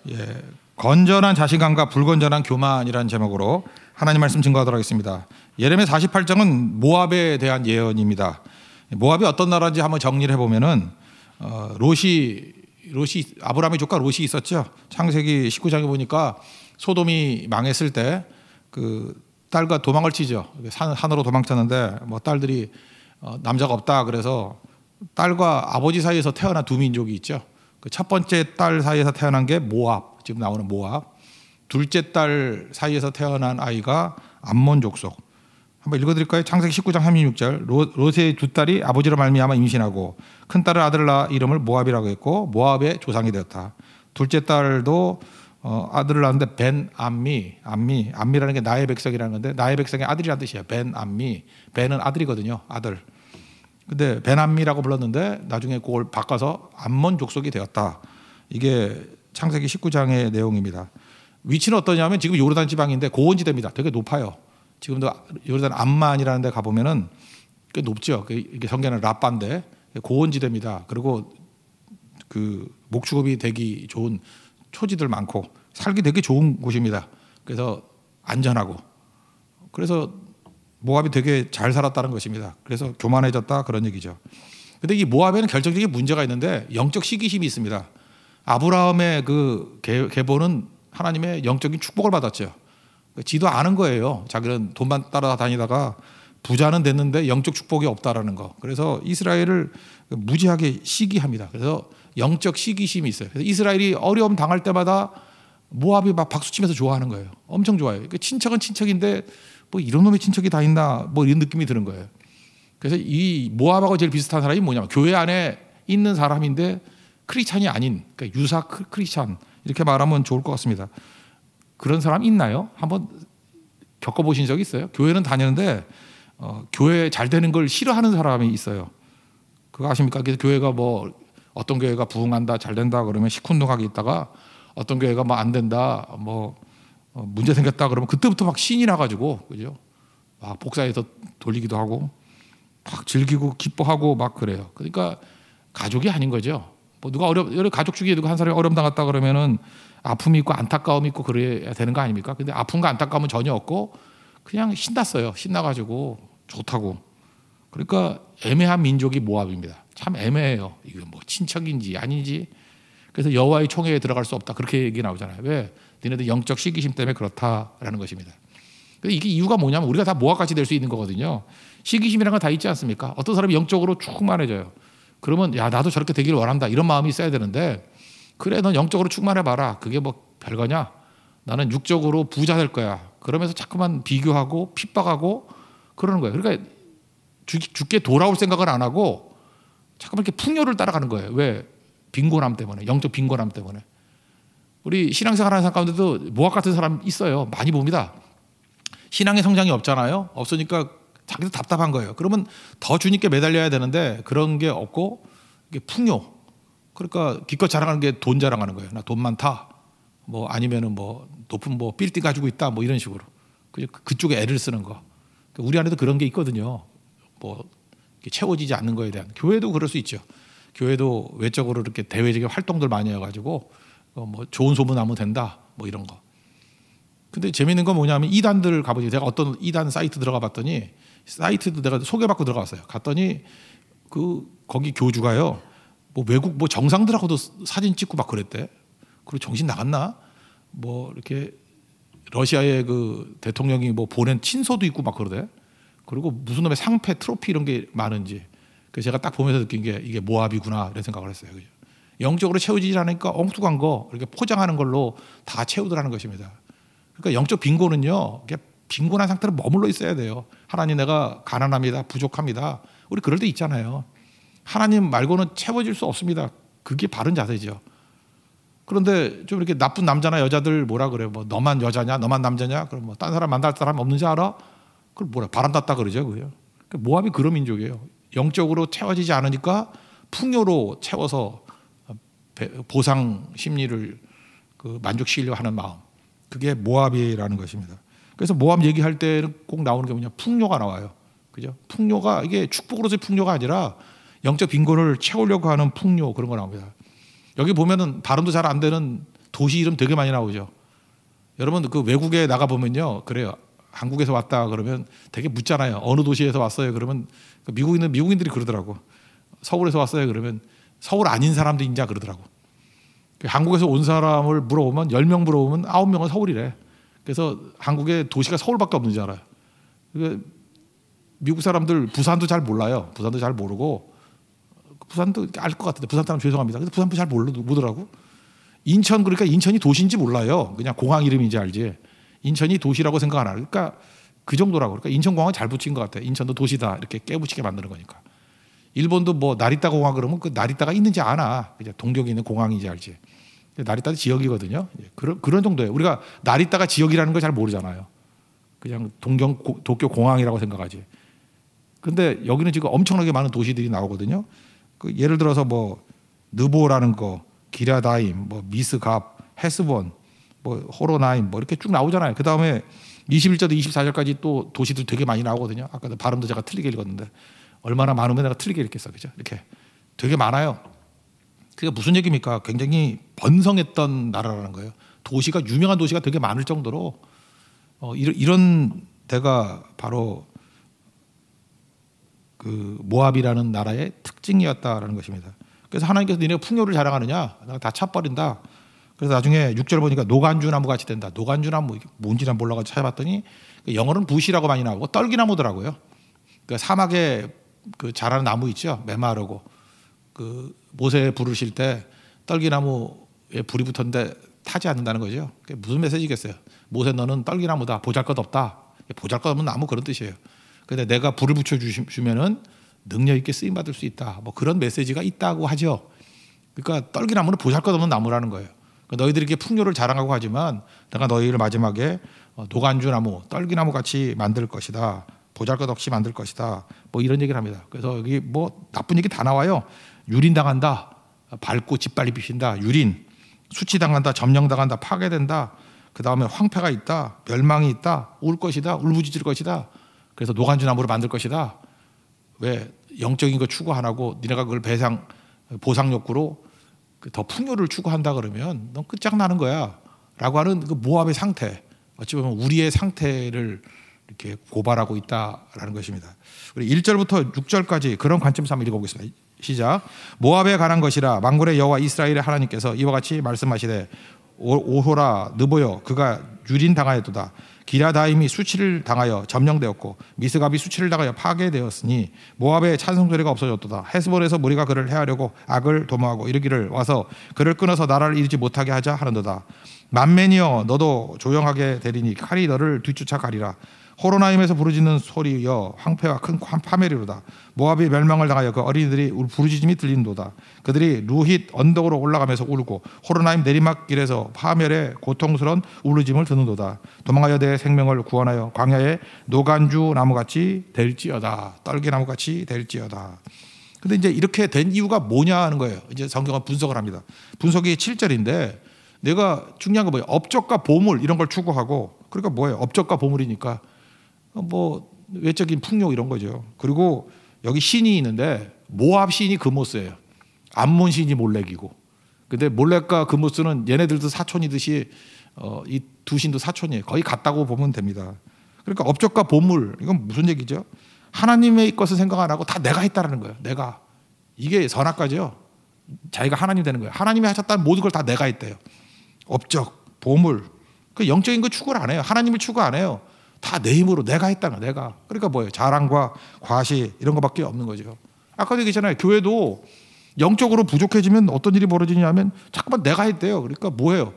예, 건전한 자신감과 불건전한 교만이라는 제목으로 하나님 말씀 증거하도록 하겠습니다. 예레미야 48장은 모압에 대한 예언입니다. 모압이 어떤 나라인지 한번 정리를 해보면은 롯이 아브라함의 조카 롯이 있었죠. 창세기 19장에 보니까 소돔이 망했을 때 그 딸과 도망을 치죠. 산으로 도망쳤는데 뭐 딸들이 남자가 없다 그래서 딸과 아버지 사이에서 태어난 두 민족이 있죠. 그 첫 번째 딸 사이에서 태어난 게 모압, 지금 나오는 모압. 둘째 딸 사이에서 태어난 아이가 암몬 족속. 한번 읽어드릴까요? 창세기 19장 36절. 롯의 두 딸이 아버지로 말미암아 임신하고 큰 딸을 아들 낳아 이름을 모압이라고 했고 모압의 조상이 되었다. 둘째 딸도 아들을 낳았는데 암미라는 게 나의 백성이라는 건데 나의 백성의 아들이라는 뜻이에요. 암미. 벤은 아들이거든요. 아들. 근데 벤암미라고 불렀는데 나중에 그걸 바꿔서 암몬 족속이 되었다. 이게 창세기 19장의 내용입니다. 위치는 어떠냐면 지금 요르단 지방인데 고원지대입니다. 되게 높아요. 지금도 요르단 암만이라는 데 가보면은 꽤 높죠. 이게 성경은 라빠인데 고원지대입니다. 그리고 그 목축업이 되기 좋은 초지들 많고 살기 되게 좋은 곳입니다. 그래서 안전하고 그래서 모압이 되게 잘 살았다는 것입니다. 그래서 교만해졌다 그런 얘기죠. 근데 이 모압에는 결정적인 문제가 있는데 영적 시기심이 있습니다. 아브라함의 그 계보는 하나님의 영적인 축복을 받았죠. 지도 아는 거예요. 자기는 돈만 따라다니다가 부자는 됐는데 영적 축복이 없다라는 거. 그래서 이스라엘을 무지하게 시기합니다. 그래서 영적 시기심이 있어요. 그래서 이스라엘이 어려움 당할 때마다 모압이 막 박수치면서 좋아하는 거예요. 엄청 좋아해요. 친척은 친척인데 뭐 이런 놈의 친척이 다 있나 뭐 이런 느낌이 드는 거예요. 그래서 이 모압하고 제일 비슷한 사람이 뭐냐면 교회 안에 있는 사람인데 크리스찬이 아닌 그러니까 유사 크리스찬 이렇게 말하면 좋을 것 같습니다. 그런 사람 있나요? 한번 겪어보신 적 있어요? 교회는 다니는데 교회 잘 되는 걸 싫어하는 사람이 있어요. 그거 아십니까? 그래서 교회가 뭐 어떤 교회가 부흥한다 잘 된다 그러면 시큰둥하게 있다가 어떤 교회가 뭐 안 된다 뭐 문제 생겼다 그러면 그때부터 막 신이 나가지고 그죠? 막 복사해서 돌리기도 하고 막 즐기고 기뻐하고 막 그래요. 그러니까 가족이 아닌 거죠. 뭐 누가 여러 가족 중에 누가 한 사람이 어려움 당했다 그러면은 아픔이 있고 안타까움이 있고 그래야 되는 거 아닙니까? 근데 아픔과 안타까움은 전혀 없고 그냥 신났어요. 신나가지고 좋다고. 그러니까 애매한 민족이 모압입니다. 참 애매해요. 이게 뭐 친척인지 아닌지. 그래서 여호와의 총회에 들어갈 수 없다. 그렇게 얘기 나오잖아요. 왜? 니네들 영적 시기심 때문에 그렇다라는 것입니다. 이게 이유가 뭐냐면 우리가 다 모압같이 될 수 있는 거거든요. 시기심이라는 건 다 있지 않습니까? 어떤 사람이 영적으로 충만해져요. 그러면 야 나도 저렇게 되길 원한다. 이런 마음이 있어야 되는데 그래 넌 영적으로 충만해봐라. 그게 뭐 별거냐? 나는 육적으로 부자 될 거야. 그러면서 자꾸만 비교하고 핍박하고 그러는 거예요. 그러니까 죽게 돌아올 생각을 안 하고 자꾸만 이렇게 풍요를 따라가는 거예요. 왜? 빈곤함 때문에. 영적 빈곤함 때문에. 우리 신앙생활하는 사람 가운데도 모압 같은 사람 있어요. 많이 봅니다. 신앙의 성장이 없잖아요. 없으니까 자기도 답답한 거예요. 그러면 더 주님께 매달려야 되는데 그런 게 없고 이게 풍요. 그러니까 기껏 자랑하는 게 돈 자랑하는 거예요. 나 돈 많다. 뭐 아니면은 뭐 높은 뭐 빌딩 가지고 있다. 뭐 이런 식으로. 그쪽에 애를 쓰는 거. 우리 안에도 그런 게 있거든요. 뭐 채워지지 않는 거에 대한. 교회도 그럴 수 있죠. 교회도 외적으로 이렇게 대외적인 활동들 많이 해가지고 뭐 좋은 소문하면 된다. 뭐 이런 거. 근데 재밌는 건 뭐냐면 이단들 가보지. 제가 어떤 이단 사이트 들어가 봤더니 사이트도 내가 소개받고 들어갔어요. 갔더니 거기 교주가요. 뭐 외국 뭐 정상들하고도 사진 찍고 막 그랬대. 그리고 정신 나갔나? 뭐 이렇게 러시아의 그 대통령이 뭐 보낸 친서도 있고 막 그러대. 그리고 무슨 놈의 상패, 트로피 이런 게 많은지. 그래서 제가 딱 보면서 느낀 게 이게 모압이구나 이런 생각을 했어요. 그죠? 영적으로 채워지지 않으니까 엉뚱한 거 이렇게 포장하는 걸로 다 채우더라는 것입니다. 그러니까 영적 빈곤은요. 빈곤한 상태로 머물러 있어야 돼요. 하나님 내가 가난합니다. 부족합니다. 우리 그럴 때 있잖아요. 하나님 말고는 채워질 수 없습니다. 그게 바른 자세죠. 그런데 좀 이렇게 나쁜 남자나 여자들 뭐라 그래요? 뭐 너만 여자냐? 너만 남자냐? 그럼 뭐 딴 사람 만날 사람 없는지 알아? 그걸 뭐라 바람 탔다 그러죠. 그죠? 모압이 그런 민족이에요. 영적으로 채워지지 않으니까 풍요로 채워서 보상 심리를 만족시키려고 하는 마음. 그게 모압이라는 것입니다. 그래서 모압 얘기할 때는 꼭 나오는 게 뭐냐? 풍요가 나와요. 그죠? 풍요가 이게 축복으로서의 풍요가 아니라 영적 빈곤을 채우려고 하는 풍요 그런 거 나옵니다. 여기 보면은 발음도 잘 안 되는 도시 이름 되게 많이 나오죠. 여러분 그 외국에 나가 보면요, 그래요. 한국에서 왔다 그러면 되게 묻잖아요. 어느 도시에서 왔어요? 그러면 미국인들이 그러더라고. 서울에서 왔어요? 그러면 서울 아닌 사람들인자 그러더라고. 한국에서 온 사람을 물어보면 10명 물어보면 9명은 서울이래. 그래서 한국의 도시가 서울밖에 없는 줄 알아요. 미국 사람들 부산도 잘 몰라요. 부산도 잘 모르고, 부산도 알 것 같은데 부산 사람 죄송합니다. 근데 부산도 잘 모르더라고. 인천, 그러니까 인천이 도시인지 몰라요. 그냥 공항 이름인지 알지. 인천이 도시라고 생각 안 하고. 그러니까 그 정도라고. 그러니까 인천공항 잘 붙인 것 같아요. 인천도 도시다 이렇게 깨붙이게 만드는 거니까. 일본도 뭐 나리타 공항 그러면 그 나리타가 있는지 아나. 그냥 동경에 있는 공항인지 알지. 나리타도 지역이거든요. 그런 정도예요. 우리가 나리타가 지역이라는 걸 잘 모르잖아요. 그냥 도쿄 공항이라고 생각하지. 근데 여기는 지금 엄청나게 많은 도시들이 나오거든요. 그 예를 들어서 뭐 느보라는 거, 기라다임, 뭐 미스갑, 헤스본, 뭐 호로나임 뭐 이렇게 쭉 나오잖아요. 그 다음에 21절부터 24절까지 또 도시들 되게 많이 나오거든요. 아까 발음도 제가 틀리게 읽었는데 얼마나 많으면 내가 틀리게 읽겠어, 그죠? 이렇게 되게 많아요. 그게 무슨 얘기입니까? 굉장히 번성했던 나라라는 거예요. 도시가 유명한 도시가 되게 많을 정도로 이런 데가 바로 그 모압이라는 나라의 특징이었다라는 것입니다. 그래서 하나님께서 니네가 풍요를 자랑하느냐? 내가 다 차버린다. 그래서 나중에 6절 보니까 노간주나무 같이 된다. 노간주나무 뭔지 난 몰라가지고 찾아봤더니 영어로는 부시라고 많이 나오고 떨기나무더라고요. 그 사막에 그 자라는 나무 있죠. 메마르고 그 모세 부르실 때 떨기나무에 불이 붙었는데 타지 않는다는 거죠. 그게 무슨 메시지겠어요? 모세 너는 떨기나무다. 보잘것없다. 보잘것없는 나무 그런 뜻이에요. 근데 내가 불을 붙여주면은 능력 있게 쓰임 받을 수 있다. 뭐 그런 메시지가 있다고 하죠. 그러니까 떨기나무는 보잘것없는 나무라는 거예요. 그러니까 너희들이 이렇게 풍요를 자랑하고 하지만 내가 너희를 마지막에 노간주나무, 떨기나무 같이 만들 것이다. 보잘것없이 만들 것이다. 뭐 이런 얘기를 합니다. 그래서 여기 뭐 나쁜 얘기 다 나와요. 유린당한다. 밟고 짓밟이 비신다. 유린. 수치당한다. 점령당한다. 파괴된다. 그 다음에 황폐가 있다. 멸망이 있다. 울 것이다. 울부짖을 것이다. 그래서 노간주나무로 만들 것이다. 왜 영적인 거 추구 안 하고 니네가 그걸 보상 욕구로 더 풍요를 추구한다 그러면 넌 끝장나는 거야 라고 하는 그 모압의 상태, 어찌 보면 우리의 상태를 이렇게 고발하고 있다라는 것입니다. 우리 1절부터 6절까지 그런 관점에서 한번 읽어보겠습니다. 시작. 모압에 관한 것이라 만군의 여호와 이스라엘의 하나님께서 이와 같이 말씀하시되 오호라 느보여 그가 유린당하였도다. 기라다임이 수치를 당하여 점령되었고 미스갑이 수치를 당하여 파괴되었으니 모압의 찬송소리가 없어졌도다. 헤스본에서 무리가 그를 해하려고 악을 도모하고 이르기를 와서 그를 끊어서 나라를 이르지 못하게 하자 하는도다. 만맨이여 너도 조용하게 되리니 칼이 너를 뒤쫓아가리라. 호로나임에서 부르짖는 소리여 황폐와 큰 파멸이로다. 모압이 멸망을 당하여 그 어린이들이 부르짖음이 들린도다. 그들이 루힛 언덕으로 올라가면서 울고 호로나임 내리막길에서 파멸의 고통스러운 울부짖음을 듣는도다. 도망하여 내 생명을 구원하여 광야의 노간주 나무같이 될지어다. 떨기나무같이 될지어다. 근데 이제 이렇게 된 이유가 뭐냐 하는 거예요. 이제 성경은 분석을 합니다. 분석이 7절인데 내가 중요한 거 뭐예요? 업적과 보물 이런 걸 추구하고, 그러니까 뭐예요? 업적과 보물이니까 뭐 외적인 풍요 이런 거죠. 그리고 여기 신이 있는데 모압 신이 그모스예요. 암몬 신이 몰렉이고. 근데 몰렉과 그모스는 얘네들도 사촌이듯이 이 두 신도 사촌이에요. 거의 같다고 보면 됩니다. 그러니까 업적과 보물 이건 무슨 얘기죠? 하나님의 것을 생각 안 하고 다 내가 했다라는 거예요. 내가. 이게 선악과죠. 자기가 하나님 되는 거예요. 하나님이 하셨다는 모든 걸 다 내가 했대요. 업적, 보물. 그 영적인 거 추구를 안 해요. 하나님을 추구 안 해요. 다 내 힘으로 내가 했다는 거야. 내가. 그러니까 뭐예요? 자랑과 과시 이런 거밖에 없는 거죠. 아까도 얘기했잖아요. 교회도 영적으로 부족해지면 어떤 일이 벌어지냐면 자꾸만 내가 했대요. 그러니까 뭐예요?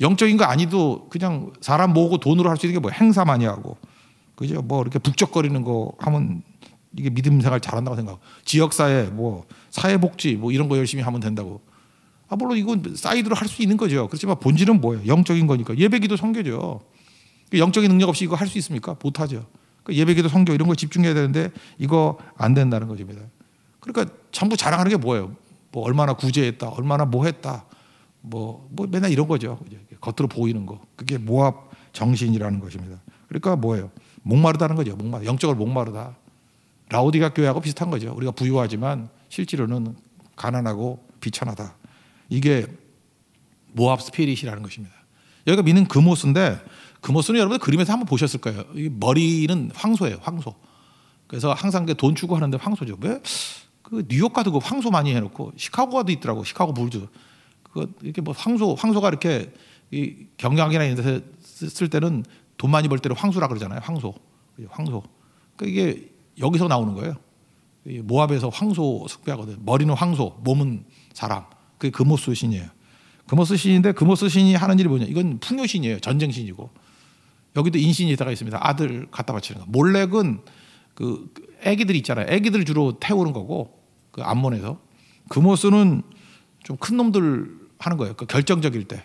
영적인 거 아니도 그냥 사람 모으고 돈으로 할 수 있는 게 뭐예요? 행사 많이 하고. 그죠? 뭐 이렇게 북적거리는 거 하면 이게 믿음 생활 잘한다고 생각하고. 지역사회 뭐 사회복지 뭐 이런 거 열심히 하면 된다고. 물론 이건 사이드로 할 수 있는 거죠. 그렇지만 본질은 뭐예요? 영적인 거니까. 예배기도 선교죠. 영적인 능력 없이 이거 할 수 있습니까? 못하죠. 예배기도 선교 이런 거 집중해야 되는데 이거 안 된다는 것입니다. 그러니까 전부 자랑하는 게 뭐예요? 뭐 얼마나 구제했다, 얼마나 뭐 했다, 뭐 맨날 이런 거죠. 겉으로 보이는 거. 그게 모압 정신이라는 것입니다. 그러니까 뭐예요? 목마르다는 거죠. 영적으로 목마르다. 라오디가 교회하고 비슷한 거죠. 우리가 부유하지만 실제로는 가난하고 비천하다. 이게 모압 스피릿이라는 것입니다. 여기가 미는 그모스인데 그모스는 여러분들 그림에서 한번 보셨을 거예요. 이 머리는 황소예요, 황소. 그래서 항상 돈 주고 하는데 황소죠. 왜 그 뉴욕 가도 그 황소 많이 해놓고 시카고 가도 있더라고. 시카고 불즈. 그 이렇게 뭐 황소가 이렇게 이 경영이나 이런 데서 쓸 때는 돈 많이 벌 때는 황소라 그러잖아요. 황소. 그러니까 이게 여기서 나오는 거예요. 모압에서 황소 숭배하거든. 머리는 황소, 몸은 사람. 그게 그모스 신이에요. 그모스 신인데 그모스 신이 하는 일이 뭐냐? 이건 풍요 신이에요. 전쟁 신이고. 여기도 인신이다가 있습니다. 아들 갖다 바치는 거. 몰렉은 그 애기들 있잖아요. 애기들 주로 태우는 거고 그 암몬에서. 그모스는 좀 큰 놈들 하는 거예요. 그 결정적일 때.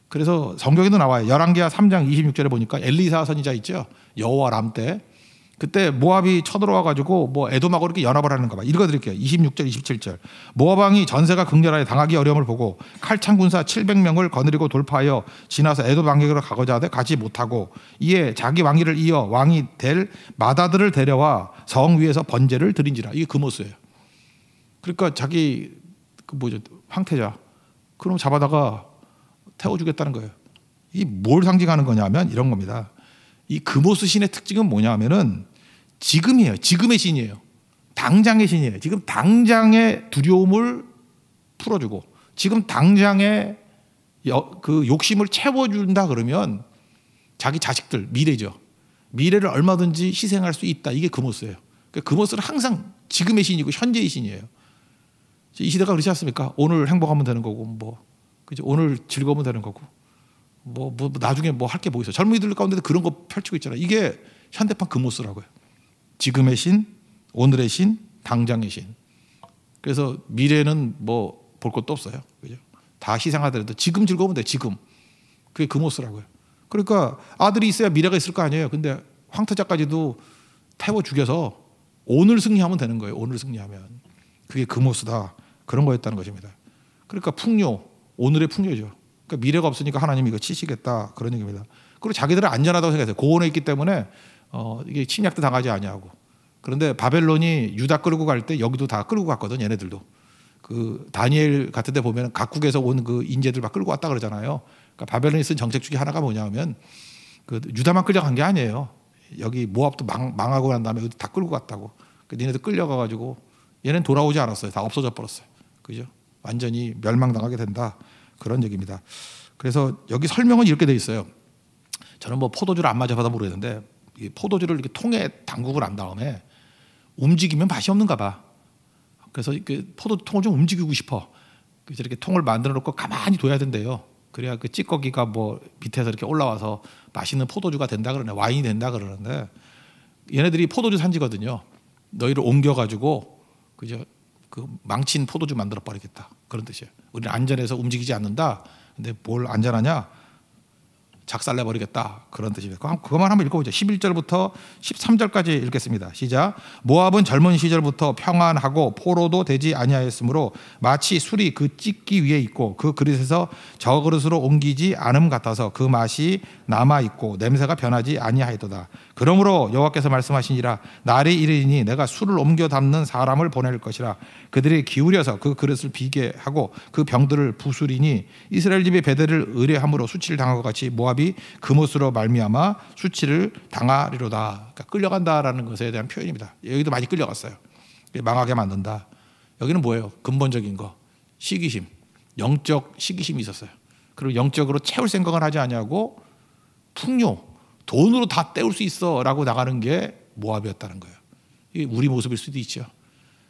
그래서 성경에도 나와요. 열왕기하 3장 26절에 보니까 엘리사 선지자 있죠. 여호와 람 때. 그때 모압이 쳐들어와 가지고 뭐 에돔하고 이렇게 연합을 하는가 봐. 읽어드릴게요. 26절 27절. 모압 왕이 전세가 극렬하여 당하기 어려움을 보고 칼창 군사 700명을 거느리고 돌파하여 지나서 에돔 왕에게로 가고자 하되 가지 못하고 이에 자기 왕위를 이어 왕이 될 마다들을 데려와 성 위에서 번제를 드린지라. 이게 그모스예요. 그러니까 자기 그 뭐죠, 황태자 그럼 잡아다가 태워주겠다는 거예요. 이 뭘 상징하는 거냐면 이런 겁니다. 이 그모스 신의 특징은 뭐냐면은 지금이에요. 지금의 신이에요. 당장의 신이에요. 지금 당장의 두려움을 풀어주고 지금 당장의 그 욕심을 채워준다 그러면 자기 자식들 미래죠. 미래를 얼마든지 희생할 수 있다. 이게 그모스예요. 그러니까 그모스는 항상 지금의 신이고 현재의 신이에요. 이 시대가 그렇지 않습니까? 오늘 행복하면 되는 거고 뭐 그죠? 오늘 즐거우면 되는 거고 뭐 나중에 뭐 할 게 뭐 있어? 젊은이들 가운데도 그런 거 펼치고 있잖아요. 이게 현대판 그모스라고요. 지금의 신, 오늘의 신, 당장의 신. 그래서 미래는 뭐 볼 것도 없어요. 그죠? 다 희생하더라도 지금 즐거우면 돼. 지금. 그게 그모스라고요. 그러니까 아들이 있어야 미래가 있을 거 아니에요. 근데 황태자까지도 태워 죽여서 오늘 승리하면 되는 거예요. 오늘 승리하면. 그게 그모스다. 그런 거였다는 것입니다. 그러니까 풍요, 오늘의 풍요죠. 그러니까 미래가 없으니까 하나님이 이거 치시겠다 그런 얘기입니다. 그리고 자기들은 안전하다고 생각해요. 고원에 있기 때문에 이게 침략도 당하지 아니하고. 그런데 바벨론이 유다 끌고 갈 때 여기도 다 끌고 갔거든. 얘네들도. 그 다니엘 같은 데 보면 각국에서 온 그 인재들 막 끌고 왔다 그러잖아요. 그러니까 바벨론이 쓴 정책 중에 하나가 뭐냐면 그 유다만 끌려간 게 아니에요. 여기 모압도 망하고 난 다음에 다 끌고 갔다고. 그 니네들 끌려가 가지고 얘는 돌아오지 않았어요. 다 없어져 버렸어요. 그죠? 완전히 멸망당하게 된다. 그런 얘기입니다. 그래서 여기 설명은 이렇게 돼 있어요. 저는 뭐 포도주를 안 마셔봐서 모르겠는데 이 포도주를 이렇게 통에 담그고 난 다음에 움직이면 맛이 없는가 봐. 그래서 포도통을 좀 움직이고 싶어. 그래서 이렇게 통을 만들어 놓고 가만히 둬야 된대요. 그래야 그 찌꺼기가 뭐 밑에서 이렇게 올라와서 맛있는 포도주가 된다 그러네. 와인이 된다 그러는데 얘네들이 포도주 산지거든요. 너희를 옮겨가지고 그죠? 그 망친 포도주 만들어 버리겠다. 그런 뜻이에요. 우리는 안전해서 움직이지 않는다. 근데 뭘 안전하냐? 작살내 버리겠다. 그런 뜻입니다. 그것만 한번 읽어보죠. 11절부터 13절까지 읽겠습니다. 시작. 모압은 젊은 시절부터 평안하고 포로도 되지 아니하였으므로 마치 술이 그 찢기 위에 있고 그 그릇에서 저 그릇으로 옮기지 않음 같아서 그 맛이 남아 있고 냄새가 변하지 아니하였도다. 그러므로 여호와께서 말씀하시니라 날이 이르니 내가 술을 옮겨 담는 사람을 보낼 것이라. 그들이 기울여서 그 그릇을 비게 하고 그 병들을 부수리니 이스라엘 집의 베델을 의뢰함으로 수치를 당한 것 같이 모압이 그못으로 말미암아 수치를 당하리로다. 그러니까 끌려간다라는 것에 대한 표현입니다. 여기도 많이 끌려갔어요. 망하게 만든다. 여기는 뭐예요? 근본적인 거 시기심, 영적 시기심이 있었어요. 그리고 영적으로 채울 생각을 하지 아니하고 풍요, 돈으로 다 때울 수 있어라고 나가는 게 모압이었다는 거예요. 이게 우리 모습일 수도 있죠.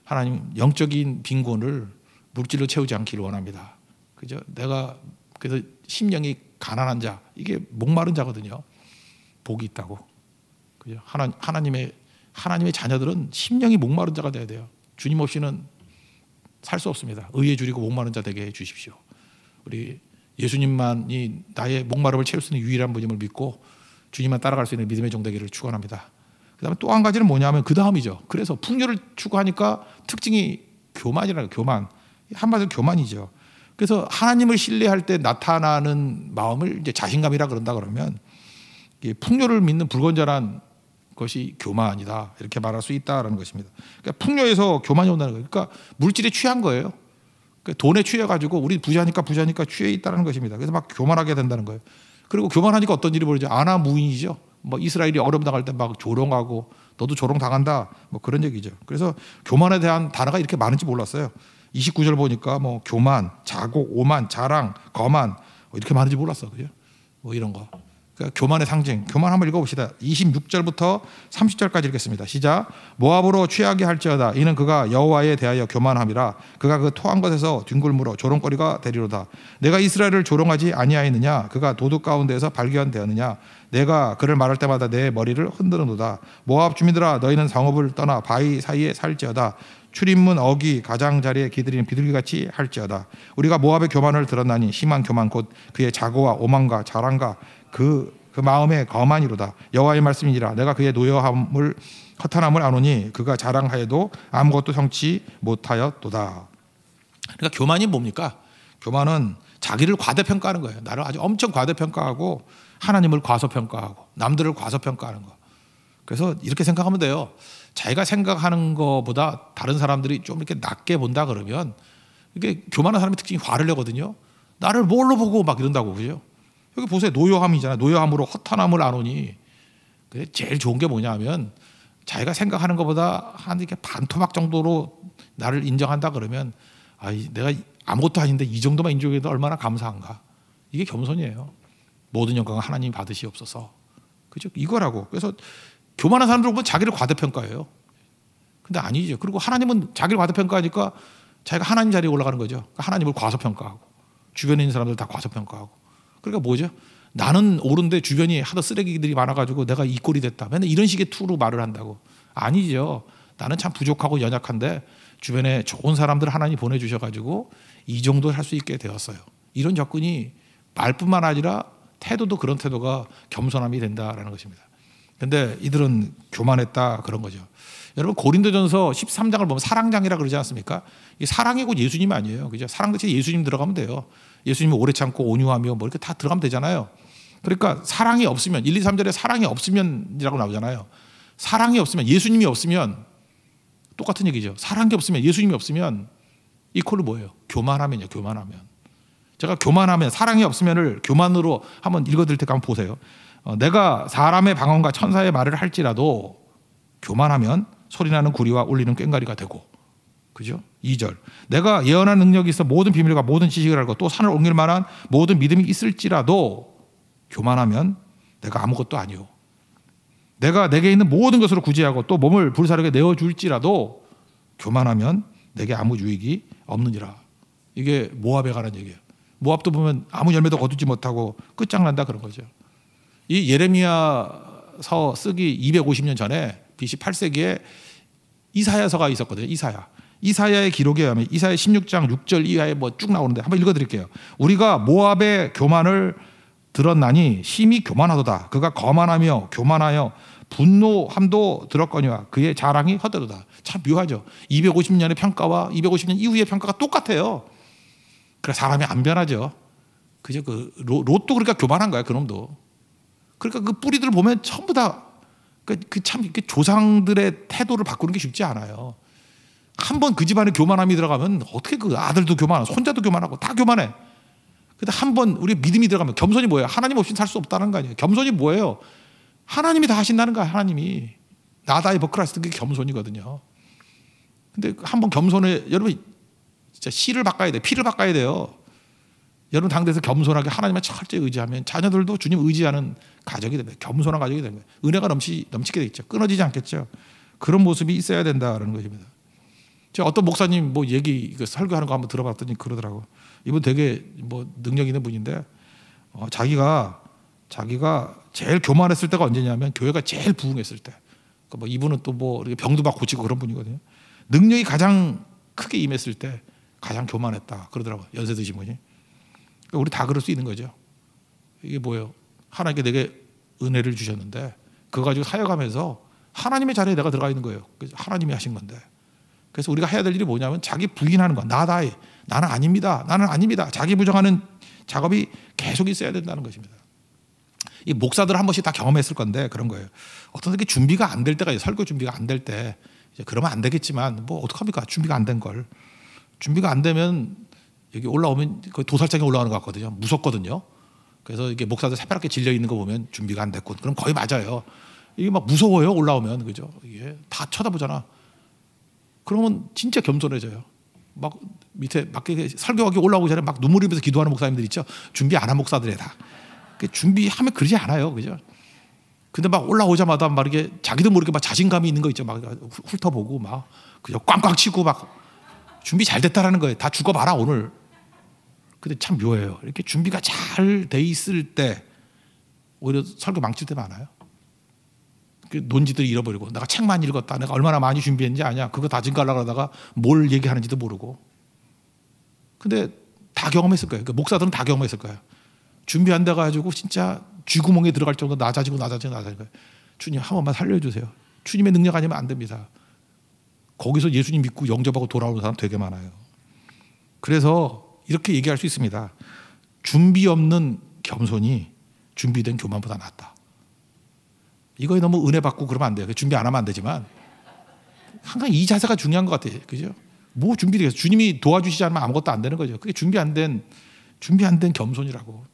하나님 영적인 빈곤을 물질로 채우지 않기를 원합니다. 그죠? 내가 그래서 심령이 가난한 자, 이게 목마른 자거든요. 복이 있다고. 그죠? 하나님의 자녀들은 심령이 목마른 자가 돼야 돼요. 주님 없이는 살 수 없습니다. 의에 줄이고 목마른 자 되게 해 주십시오. 우리 예수님만이 나의 목마름을 채울 수 있는 유일한 분임을 믿고 주님만 따라갈 수 있는 믿음의 종되기를 축원합니다. 그다음에 또 한 가지는 뭐냐면 그 다음이죠. 그래서 풍요를 추구하니까 특징이 교만이라는 교만. 한마디로 교만이죠. 그래서 하나님을 신뢰할 때 나타나는 마음을 이제 자신감이라 그런다 그러면 풍요를 믿는 불건전한 것이 교만이다. 이렇게 말할 수 있다라는 것입니다. 그러니까 풍요에서 교만이 온다는 거예요. 그러니까 물질에 취한 거예요. 돈에 취해가지고 우리 부자니까 취해 있다는 것입니다. 그래서 막 교만하게 된다는 거예요. 그리고 교만하니까 어떤 일이 벌어지죠? 아나무인이죠. 뭐 이스라엘이 어려움 당할 때 막 조롱하고 너도 조롱 당한다. 뭐 그런 얘기죠. 그래서 교만에 대한 단어가 이렇게 많은지 몰랐어요. 29절 보니까 뭐 교만, 자고, 오만, 자랑, 거만 이렇게 많은지 몰랐어. 그죠? 뭐 이런 거. 그러니까 교만의 상징. 교만 한번 읽어봅시다. 26절부터 30절까지 읽겠습니다. 시작. 모압으로 취하게 할지어다. 이는 그가 여호와에 대하여 교만함이라. 그가 그 토한 것에서 뒹굴므로 조롱거리가 되리로다. 내가 이스라엘을 조롱하지 아니하였느냐. 그가 도둑 가운데에서 발견되었느냐. 내가 그를 말할 때마다 내 머리를 흔드는도다. 모압 주민들아 너희는 성읍을 떠나 바위 사이에 살지어다. 출입문 어기 가장자리에 기들이는 비둘기같이 할지어다. 우리가 모압의 교만을 들었나니 심한 교만 곧 그의 자고와 오만과 자랑과 그 마음의 거만이로다. 여호와의 말씀이니라. 내가 그의 노여함을 허탄함을 아노니 그가 자랑하여도 아무것도 성취 못하였도다. 그러니까 교만이 뭡니까? 교만은 자기를 과대평가하는 거예요. 나를 아주 엄청 과대평가하고 하나님을 과소평가하고 남들을 과소평가하는 거. 그래서 이렇게 생각하면 돼요. 자기가 생각하는 것보다 다른 사람들이 좀 이렇게 낮게 본다 그러면 이게 교만한 사람의 특징이 화를 내거든요. 나를 뭘로 보고 막 이런다고. 그죠? 여기 보세요. 노여함이잖아요. 노여함으로 허탄함을 아노니. 제일 좋은 게 뭐냐면 자기가 생각하는 것보다 한 이렇게 반 토막 정도로 나를 인정한다 그러면 내가 아무것도 아닌데 이 정도만 인정해도 얼마나 감사한가. 이게 겸손이에요. 모든 영광은 하나님이 받으시옵소서. 그죠? 이거라고. 그래서 교만한 사람들 보면 자기를 과대평가해요. 근데 아니죠. 그리고 하나님은 자기를 과대평가하니까 자기가 하나님 자리에 올라가는 거죠. 그러니까 하나님을 과소평가하고 주변에 있는 사람들 다 과소평가하고. 그러니까 뭐죠? 나는 옳은데 주변이 하도 쓰레기들이 많아가지고 내가 이 꼴이 됐다. 맨날 이런 식의 투로 말을 한다고. 아니죠. 나는 참 부족하고 연약한데 주변에 좋은 사람들 하나님 보내주셔가지고 이 정도 할 수 있게 되었어요. 이런 접근이 말뿐만 아니라 태도도 그런 태도가 겸손함이 된다라는 것입니다. 근데 이들은 교만했다 그런 거죠. 여러분 고린도전서 13장을 보면 사랑장이라 그러지 않습니까? 이 사랑이 곧 예수님 아니에요. 그죠? 사랑 대신에 예수님 들어가면 돼요. 예수님이 오래 참고 온유하며 뭐 이렇게 다 들어가면 되잖아요. 그러니까 사랑이 없으면 1, 2, 3절에 사랑이 없으면이라고 나오잖아요. 사랑이 없으면 예수님이 없으면 똑같은 얘기죠. 사랑이 없으면 예수님이 없으면 이퀄은 뭐예요? 교만하면요. 교만하면. 제가 교만하면 사랑이 없으면을 교만으로 한번 읽어드릴 테니까 한번 보세요. 내가 사람의 방언과 천사의 말을 할지라도 교만하면 소리나는 구리와 울리는 꽹과리가 되고. 그죠? 2절. 내가 예언한 능력이 있어 모든 비밀과 모든 지식을 알고 또 산을 옮길 만한 모든 믿음이 있을지라도 교만하면 내가 아무것도 아니오. 내가 내게 있는 모든 것으로 구제하고 또 몸을 불사르게 내어줄지라도 교만하면 내게 아무 유익이 없느니라. 이게 모압에 관한 얘기예요. 모압도 보면 아무 열매도 거두지 못하고 끝장난다 그런 거죠. 이 예레미야서 쓰기 250년 전에 BC 8세기에 이사야서가 있었거든요. 이사야의 기록에 의하면 이사야 16장 6절 이하에 뭐 쭉 나오는데 한번 읽어드릴게요. 우리가 모압의 교만을 들었나니 심히 교만하도다. 그가 거만하며 교만하여 분노함도 들었거니와 그의 자랑이 헛되도다. 참 묘하죠. 250년의 평가와 250년 이후의 평가가 똑같아요. 그래 사람이 안 변하죠. 그죠? 그 롯도 그러니까 교만한 거야. 그놈도. 그러니까 그 뿌리들을 보면 전부 다 참 이렇게 조상들의 태도를 바꾸는 게 쉽지 않아요. 한 번 그 집안에 교만함이 들어가면 어떻게 그 아들도 교만하고 손자도 교만하고 다 교만해. 근데 한 번 우리 믿음이 들어가면 겸손이 뭐예요? 하나님 없이는 살 수 없다는 거 아니에요. 겸손이 뭐예요? 하나님이 다 하신다는 거야. 하나님이. 나다이 버크라스 그게 겸손이거든요. 근데 한 번 겸손에 여러분 진짜 씨를 바꿔야 돼. 피를 바꿔야 돼요. 여러분 당대에서 겸손하게 하나님을 철저히 의지하면 자녀들도 주님 의지하는 가정이 됩니다. 겸손한 가정이 됩니다. 은혜가 넘치게 되겠죠. 끊어지지 않겠죠. 그런 모습이 있어야 된다는 것입니다. 제가 어떤 목사님 뭐 얘기 설교하는 거 한번 들어봤더니 그러더라고. 이분 되게 뭐 능력 있는 분인데 자기가 제일 교만했을 때가 언제냐면 교회가 제일 부흥했을 때. 그러니까 뭐 이분은 또 뭐 병도 막 고치고 그런 분이거든요. 능력이 가장 크게 임했을 때 가장 교만했다 그러더라고요. 연세 드신 분이. 그러니까 우리 다 그럴 수 있는 거죠. 이게 뭐예요? 하나님께 내게 은혜를 주셨는데 그거 가지고 사역하면서 하나님의 자리에 내가 들어가 있는 거예요. 하나님이 하신 건데. 그래서 우리가 해야 될 일이 뭐냐면 자기 부인하는 거야. 나다이. 나는 아닙니다. 나는 아닙니다. 자기 부정하는 작업이 계속 있어야 된다는 것입니다. 이 목사들 한 번씩 다 경험했을 건데 그런 거예요. 어떤 게 준비가 안 될 때가 있어요. 설교 준비가 안 될 때. 이제 그러면 안 되겠지만 뭐 어떡합니까? 준비가 안 된 걸. 준비가 안 되면 여기 올라오면 거의 도살장에 올라가는 것 같거든요. 무섭거든요. 그래서 이게 목사들 새파랗게 질려 있는 거 보면 준비가 안 됐군. 그럼 거의 맞아요. 이게 막 무서워요. 올라오면. 그죠? 이게 다 쳐다보잖아. 그러면 진짜 겸손해져요. 막 밑에 막 설교하기 올라오기 전에 막 눈물 흘리면서 기도하는 목사님들 있죠. 준비 안 한 목사들이야 다. 준비하면 그러지 않아요. 그죠? 근데 막 올라오자마자 막 이렇게 자기도 모르게 막 자신감이 있는 거 있죠. 막 훑어보고 막 그냥 꽝꽝 치고 막 준비 잘 됐다라는 거예요. 다 죽어봐라 오늘. 근데 참 묘해요. 이렇게 준비가 잘 돼 있을 때 오히려 설교 망칠 때 많아요. 논지들 잃어버리고 내가 책만 읽었다. 내가 얼마나 많이 준비했는지 아냐. 그거 다 증가하려고 하다가 뭘 얘기하는지도 모르고. 근데 다 경험했을 거예요. 그러니까 목사들은 다 경험했을 거예요. 준비 안 돼가지고 진짜 쥐구멍에 들어갈 정도로 낮아지고 주님 한 번만 살려주세요. 주님의 능력 아니면 안 됩니다. 거기서 예수님 믿고 영접하고 돌아오는 사람 되게 많아요. 그래서 이렇게 얘기할 수 있습니다. 준비 없는 겸손이 준비된 교만보다 낫다. 이거에 너무 은혜 받고 그러면 안 돼요. 준비 안 하면 안 되지만 항상 이 자세가 중요한 것 같아요. 그죠? 뭐 준비를 해서 주님이 도와주시지 않으면 아무것도 안 되는 거죠. 그게 준비 안 된 겸손이라고.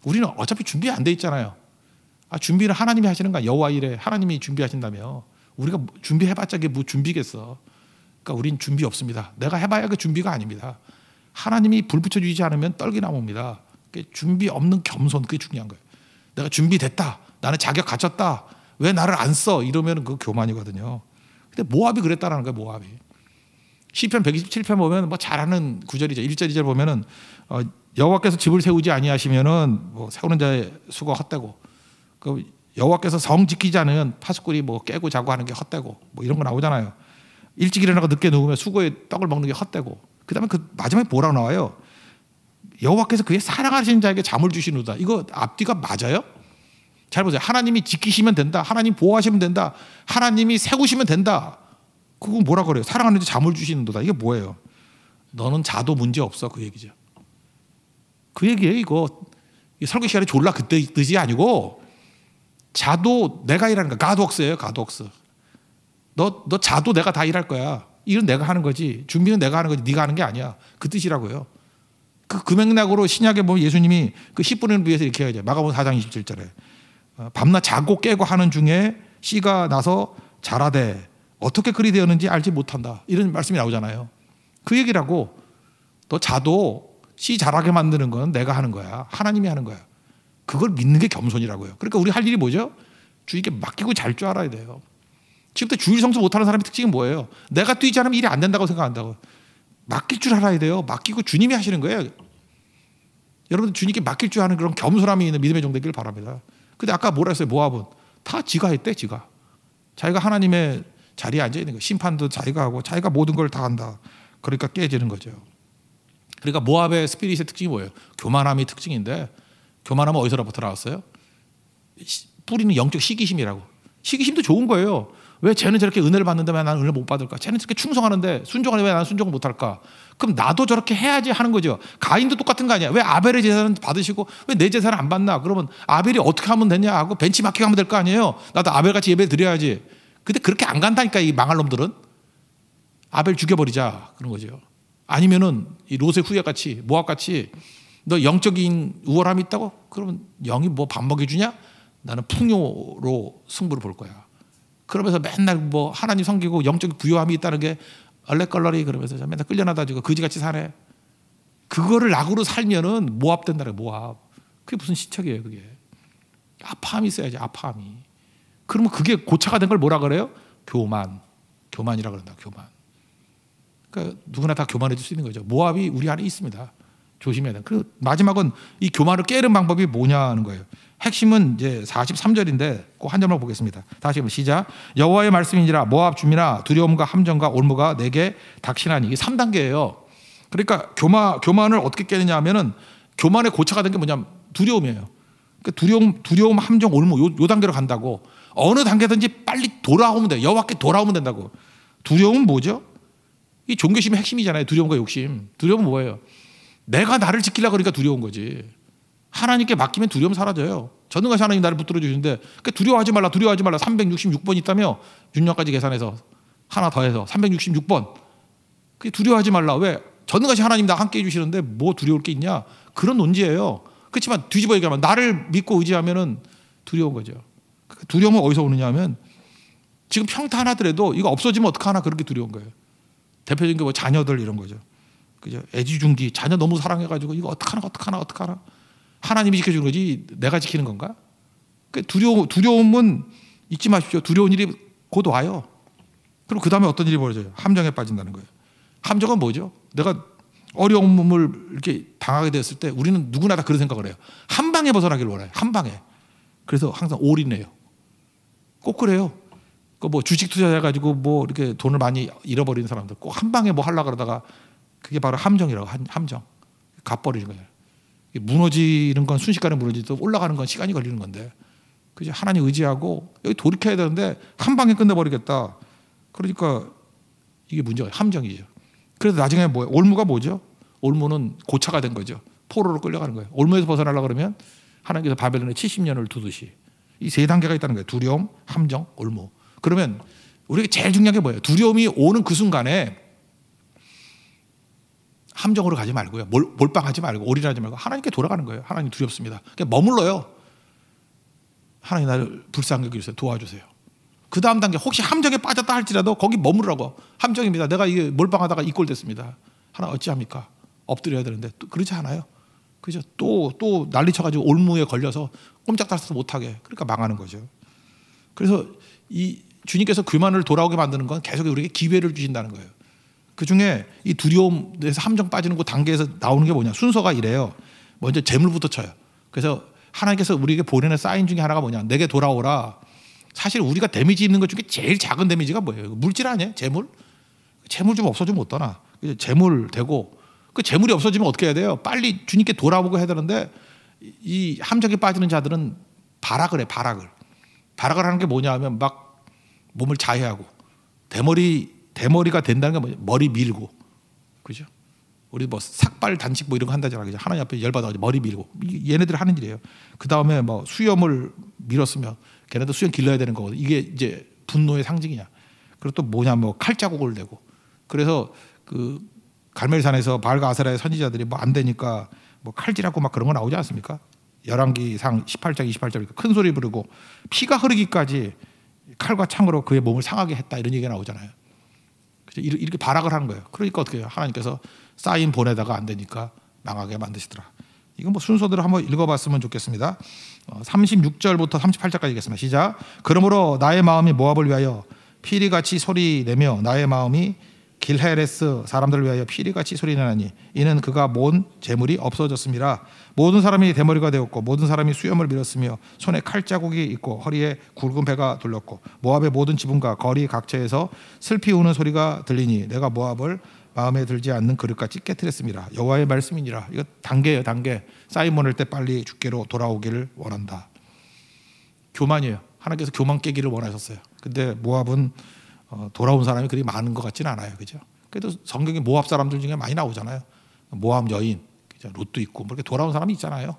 우리는 어차피 준비 안 돼 있잖아요. 준비는 하나님이 하시는 거야. 여호와 일에 하나님이 준비하신다며. 우리가 준비해봤자 그게 뭐 준비겠어. 그러니까 우린 준비 없습니다. 내가 해봐야 그 준비가 아닙니다. 하나님이 불 붙여주지 않으면 떨기나무입니다. 준비 없는 겸손, 그게 중요한 거예요. 내가 준비됐다. 나는 자격 갖췄다. 왜 나를 안 써? 이러면 그 교만이거든요. 근데 모압이 그랬다라는 거예요. 모압이. 시편 127편 보면 뭐 잘하는 구절이죠. 1절 2절 보면은 여호와께서 집을 세우지 아니하시면은 뭐 세우는 자의 수고 헛되고, 그 여호와께서 성 지키지 않으면 파수꾼이 뭐 깨고 자고 하는 게 헛되고, 뭐 이런 거 나오잖아요. 일찍 일어나고 늦게 누우면 수고의 떡을 먹는 게 헛되고. 그다음에 그 마지막에 뭐라고 나와요? 여호와께서 그의 사랑하시는 자에게 잠을 주시는도다. 이거 앞뒤가 맞아요? 잘 보세요. 하나님이 지키시면 된다. 하나님 보호하시면 된다. 하나님이 세우시면 된다. 그거 뭐라 그래요? 사랑하는 자 잠을 주시는도다. 이게 뭐예요? 너는 자도 문제 없어. 그 얘기죠. 그 얘기예요. 이거 설교 시간에 졸라 그때 뜻이 아니고, 자도 내가 일하는 거야. 가드웍스예요. 가드웍스. 너 자도 내가 다 일할 거야. 일은 내가 하는 거지. 준비는 내가 하는 거지. 네가 하는 게 아니야. 그 뜻이라고요. 그 맥락으로 신약에 보면 예수님이 그 씨 뿌리는 위해서 이렇게 해야죠. 마가복음 4장 27절에 밤낮 자고 깨고 하는 중에 씨가 나서 자라되 어떻게 그리 되었는지 알지 못한다. 이런 말씀이 나오잖아요. 그 얘기라고. 너 자도 씨 자라게 만드는 건 내가 하는 거야. 하나님이 하는 거야. 그걸 믿는 게 겸손이라고요. 그러니까 우리 할 일이 뭐죠? 주님께 맡기고 잘 줄 알아야 돼요. 지금부터 주일 성수 못하는 사람의 특징이 뭐예요? 내가 뛰지 않으면 일이 안 된다고 생각한다고. 맡길 줄 알아야 돼요. 맡기고 주님이 하시는 거예요. 여러분 주님께 맡길 줄 아는 그런 겸손함이 있는 믿음의 종 되기를 바랍니다. 근데 아까 뭐라 했어요? 모압은 다 지가 했대. 지가. 자기가 하나님의 자리에 앉아 있는 거예요. 심판도 자기가 하고 자기가 모든 걸 다 한다. 그러니까 깨지는 거죠. 그러니까 모압의 스피릿의 특징이 뭐예요? 교만함이 특징인데, 교만함은 어디서부터 나왔어요? 뿌리는 영적 시기심이라고. 시기심도 좋은 거예요. 왜 쟤는 저렇게 은혜를 받는데 왜 나는 은혜를 못 받을까? 쟤는 저렇게 충성하는데 순종하는데 왜 나는 순종을 못 할까? 그럼 나도 저렇게 해야지 하는 거죠. 가인도 똑같은 거 아니야? 왜 아벨의 제사는 받으시고 왜 내 제사는 안 받나? 그러면 아벨이 어떻게 하면 되냐 하고 벤치마킹 하면 될 거 아니에요? 나도 아벨같이 예배 드려야지. 근데 그렇게 안 간다니까, 이 망할 놈들은. 아벨 죽여버리자 그런 거죠. 아니면은 이 롯의 후예같이, 모압같이 너 영적인 우월함이 있다고? 그러면 영이 뭐 밥 먹여주냐? 나는 풍요로 승부를 볼 거야. 그러면서 맨날 뭐 하나님 섬기고 영적 부요함이 있다는 게 얼레껄러리 그러면서 맨날 끌려나다지고 거지같이 사네. 그거를 낙으로 살면은 모압 된다래. 모압. 그게 무슨 신척이에요. 그게. 아파함이 있어야지. 아파함이. 그러면 그게 고차가 된 걸 뭐라 그래요? 교만. 교만이라 그런다. 교만. 그러니까 누구나 다 교만해질 수 있는 거죠. 모압이 우리 안에 있습니다. 조심해야 돼. 그 마지막은 이 교만을 깨는 방법이 뭐냐는 거예요. 핵심은 이제 43절인데 꼭 한 점만 보겠습니다. 다시 한번 시작. 여호와의 말씀인지라 모압 주민아 두려움과 함정과 올무가 내게 닥치나니. 이게 3단계예요. 그러니까 교만을 어떻게 깨느냐 하면은, 교만의 고차가 된 게 뭐냐면 두려움이에요. 그러니까 두려움, 함정, 올무 요 단계로 간다고. 어느 단계든지 빨리 돌아오면 돼요. 여호와께 돌아오면 된다고. 두려움은 뭐죠? 이 종교심의 핵심이잖아요. 두려움과 욕심. 두려움은 뭐예요? 내가 나를 지키려고 그러니까 두려운 거지. 하나님께 맡기면 두려움 사라져요. 전능하신 하나님 나를 붙들어 주시는데, 그러니까 두려워하지 말라 366번 있다며. 윤년까지 계산해서 하나 더해서 366번. 그게 두려워하지 말라. 왜? 전능하신 하나님 나 함께 해주시는데 뭐 두려울 게 있냐? 그런 논지예요. 그렇지만 뒤집어 얘기하면 나를 믿고 의지하면은 두려운 거죠. 두려움은 어디서 오느냐 하면 지금 평탄하더라도 이거 없어지면 어떡하나 그렇게 두려운 거예요. 대표적인 게 뭐 자녀들 이런 거죠. 그죠? 애지중지 자녀 너무 사랑해가지고 이거 어떡하나 하나님이 지켜주는 거지 내가 지키는 건가? 두려움은 잊지 마십시오. 두려운 일이 곧 와요. 그럼 그 다음에 어떤 일이 벌어져요? 함정에 빠진다는 거예요. 함정은 뭐죠? 내가 어려움을 이렇게 당하게 됐을 때 우리는 누구나 다 그런 생각을 해요. 한 방에 벗어나길 원해요. 한 방에. 그래서 항상 올인해요. 꼭 그래요. 그 뭐 주식 투자해가지고 뭐 이렇게 돈을 많이 잃어버리는 사람들 꼭 한 방에 뭐 하려고 그러다가 그게 바로 함정이라고. 함정. 갚버리는 거예요. 무너지는 건 순식간에 무너지도 올라가는 건 시간이 걸리는 건데. 그죠? 하나님 의지하고 여기 돌이켜야 되는데 한 방에 끝내버리겠다. 그러니까 이게 문제가 함정이죠. 그래서 나중에 뭐예요? 올무가 뭐죠? 올무는 고차가 된 거죠. 포로로 끌려가는 거예요. 올무에서 벗어나려고 그러면 하나님께서 바벨론에 70년을 두듯이 이 세 단계가 있다는 거예요. 두려움, 함정, 올무. 그러면 우리가 제일 중요한 게 뭐예요? 두려움이 오는 그 순간에 함정으로 가지 말고요. 몰빵하지 말고 올인하지 말고 하나님께 돌아가는 거예요. 하나님 두렵습니다. 그냥 머물러요. 하나님 나를 불쌍히 여기주세요. 도와주세요. 그 다음 단계 혹시 함정에 빠졌다 할지라도 거기 머무르라고. 함정입니다. 내가 이게 몰빵하다가 이 꼴 됐습니다. 하나 어찌합니까? 엎드려야 되는데 또 그렇지 않아요. 그죠? 또 난리 쳐가지고 올무에 걸려서 꼼짝달싹 못하게 그러니까 망하는 거죠. 그래서 이 주님께서 그만을 돌아오게 만드는 건 계속 우리에게 기회를 주신다는 거예요. 그 중에 이 두려움에서 함정 빠지는 그 단계에서 나오는 게 뭐냐? 순서가 이래요. 먼저 재물부터 쳐요. 그래서 하나님께서 우리에게 보내는 사인 중에 하나가 뭐냐? 내게 돌아오라. 사실 우리가 데미지 입는 것 중에 제일 작은 데미지가 뭐예요? 물질 아니에요? 재물? 재물 좀 없어지면 못 떠나. 재물 되고 그 재물이 없어지면 어떻게 해야 돼요? 빨리 주님께 돌아오고 해야 되는데 이 함정에 빠지는 자들은 발악을 해. 발악을 하는 게 뭐냐 하면 막 몸을 자해하고 대머리가 된다는 게 뭐냐? 머리 밀고. 그죠? 우리 뭐 삭발 단식 뭐 이런 거 한다잖아. 그죠? 하나님 앞에 열받아가지고 머리 밀고. 얘네들 하는 일이에요. 그 다음에 뭐 수염을 밀었으면 걔네도 수염 길러야 되는 거거든. 이게 이제 분노의 상징이냐. 그리고 또 뭐냐 뭐 칼자국을 내고. 그래서 그 갈멜산에서 바알과 아세라의 선지자들이 뭐 안 되니까 뭐 칼질하고 막 그런 거 나오지 않습니까? 열왕기상 18장 28절 큰 소리 부르고 피가 흐르기까지 칼과 창으로 그의 몸을 상하게 했다 이런 얘기가 나오잖아요. 이렇게 발악을 하는 거예요. 그러니까 어떻게 해요? 하나님께서 사인 보내다가 안 되니까 망하게 만드시더라. 이건 뭐 순서대로 한번 읽어봤으면 좋겠습니다. 36절부터 38절까지 읽겠습니다. 시작. 그러므로 나의 마음이 모압을 위하여 피리같이 소리내며 나의 마음이 길헤레스 사람들을 위하여 피리같이 소리내나니 이는 그가 모은 재물이 없어졌습니다. 모든 사람이 대머리가 되었고 모든 사람이 수염을 밀었으며 손에 칼자국이 있고 허리에 굵은 배가 둘렀고 모압의 모든 지붕과 거리 각처에서 슬피 우는 소리가 들리니 내가 모압을 마음에 들지 않는 그릇같이 깨뜨렸습니다. 여호와의 말씀이니라. 이거 단계예요. 단계. 사인 보낼 때 빨리 주께로 돌아오기를 원한다. 교만이에요. 하나님께서 교만 깨기를 원하셨어요. 근데 모압은 돌아온 사람이 그리 많은 것 같지는 않아요. 그죠? 그래도 성경에 모압 사람들 중에 많이 나오잖아요. 모압 여인, 그죠? 롯도 있고, 뭐 이렇게 돌아온 사람이 있잖아요.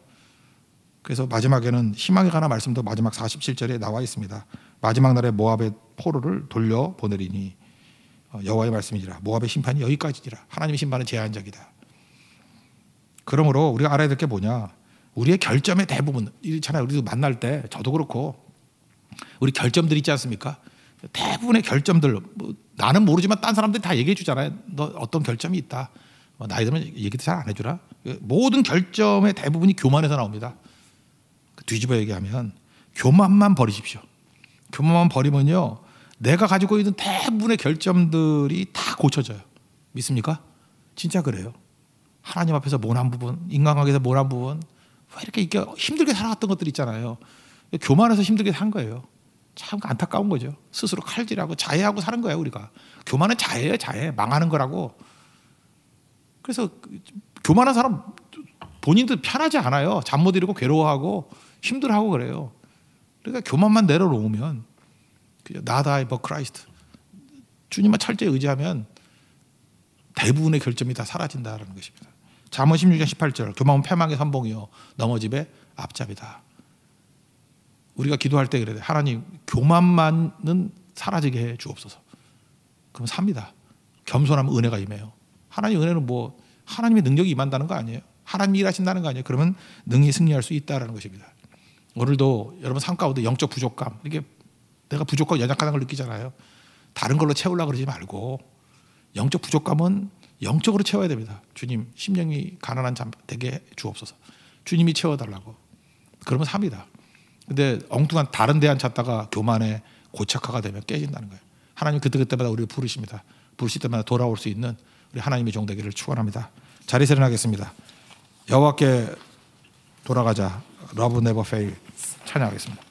그래서 마지막에는 희망에 관한 말씀도 마지막 47절에 나와 있습니다. 마지막 날에 모압의 포로를 돌려 보내리니 여호와의 말씀이니라. 모압의 심판이 여기까지니라. 하나님의 심판은 제한적이다. 그러므로 우리가 알아야 될 게 뭐냐? 우리의 결점의 대부분, 이렇잖아요. 우리도 만날 때 저도 그렇고 우리 결점들 있지 않습니까? 대부분의 결점들 뭐 나는 모르지만 딴 사람들이 다 얘기해 주잖아요. 너 어떤 결점이 있다. 나이 들면 얘기도 잘 안 해주라. 모든 결점의 대부분이 교만에서 나옵니다. 뒤집어 얘기하면 교만만 버리십시오. 교만만 버리면요. 내가 가지고 있는 대부분의 결점들이 다 고쳐져요. 믿습니까? 진짜 그래요. 하나님 앞에서 모난 부분, 인간관계에서 모난 부분, 왜 이렇게 힘들게 살아왔던 것들 있잖아요. 교만해서 힘들게 산 거예요. 참 안타까운 거죠. 스스로 칼질하고 자해하고 사는 거예요. 우리가. 교만은 자해예요. 자해. 망하는 거라고. 그래서 교만한 사람 본인도 편하지 않아요. 잠 못 이루고 괴로워하고 힘들어하고 그래요. 그러니까 교만만 내려놓으면 Not I but Christ. 주님만 철저히 의지하면 대부분의 결점이 다 사라진다는 것입니다. 잠언 16장 18절 교만은 패망의 선봉이요 넘어집의 앞잡이다. 우리가 기도할 때 그래요. 하나님 교만만은 사라지게 해 주옵소서. 그럼 삽니다. 겸손하면 은혜가 임해요. 하나님의 은혜는 뭐 하나님의 능력이 임한다는 거 아니에요? 하나님이 일하신다는 거 아니에요? 그러면 능히 승리할 수 있다라는 것입니다. 오늘도 여러분 삶 가운데 영적 부족감, 이게 내가 부족하고 연약하다는 걸 느끼잖아요. 다른 걸로 채우려고 그러지 말고 영적 부족감은 영적으로 채워야 됩니다. 주님, 심령이 가난한 자 되게 주옵소서. 주님이 채워달라고. 그러면 삽니다. 근데 엉뚱한 다른 대안 찾다가 교만에 고착화가 되면 깨진다는 거예요. 하나님 그때그때마다 우리를 부르십니다. 부르실 때마다 돌아올 수 있는 우리 하나님의 종 되기를 축원합니다. 자리 세련하겠습니다. 여호와께 돌아가자. Love never fail 찬양하겠습니다.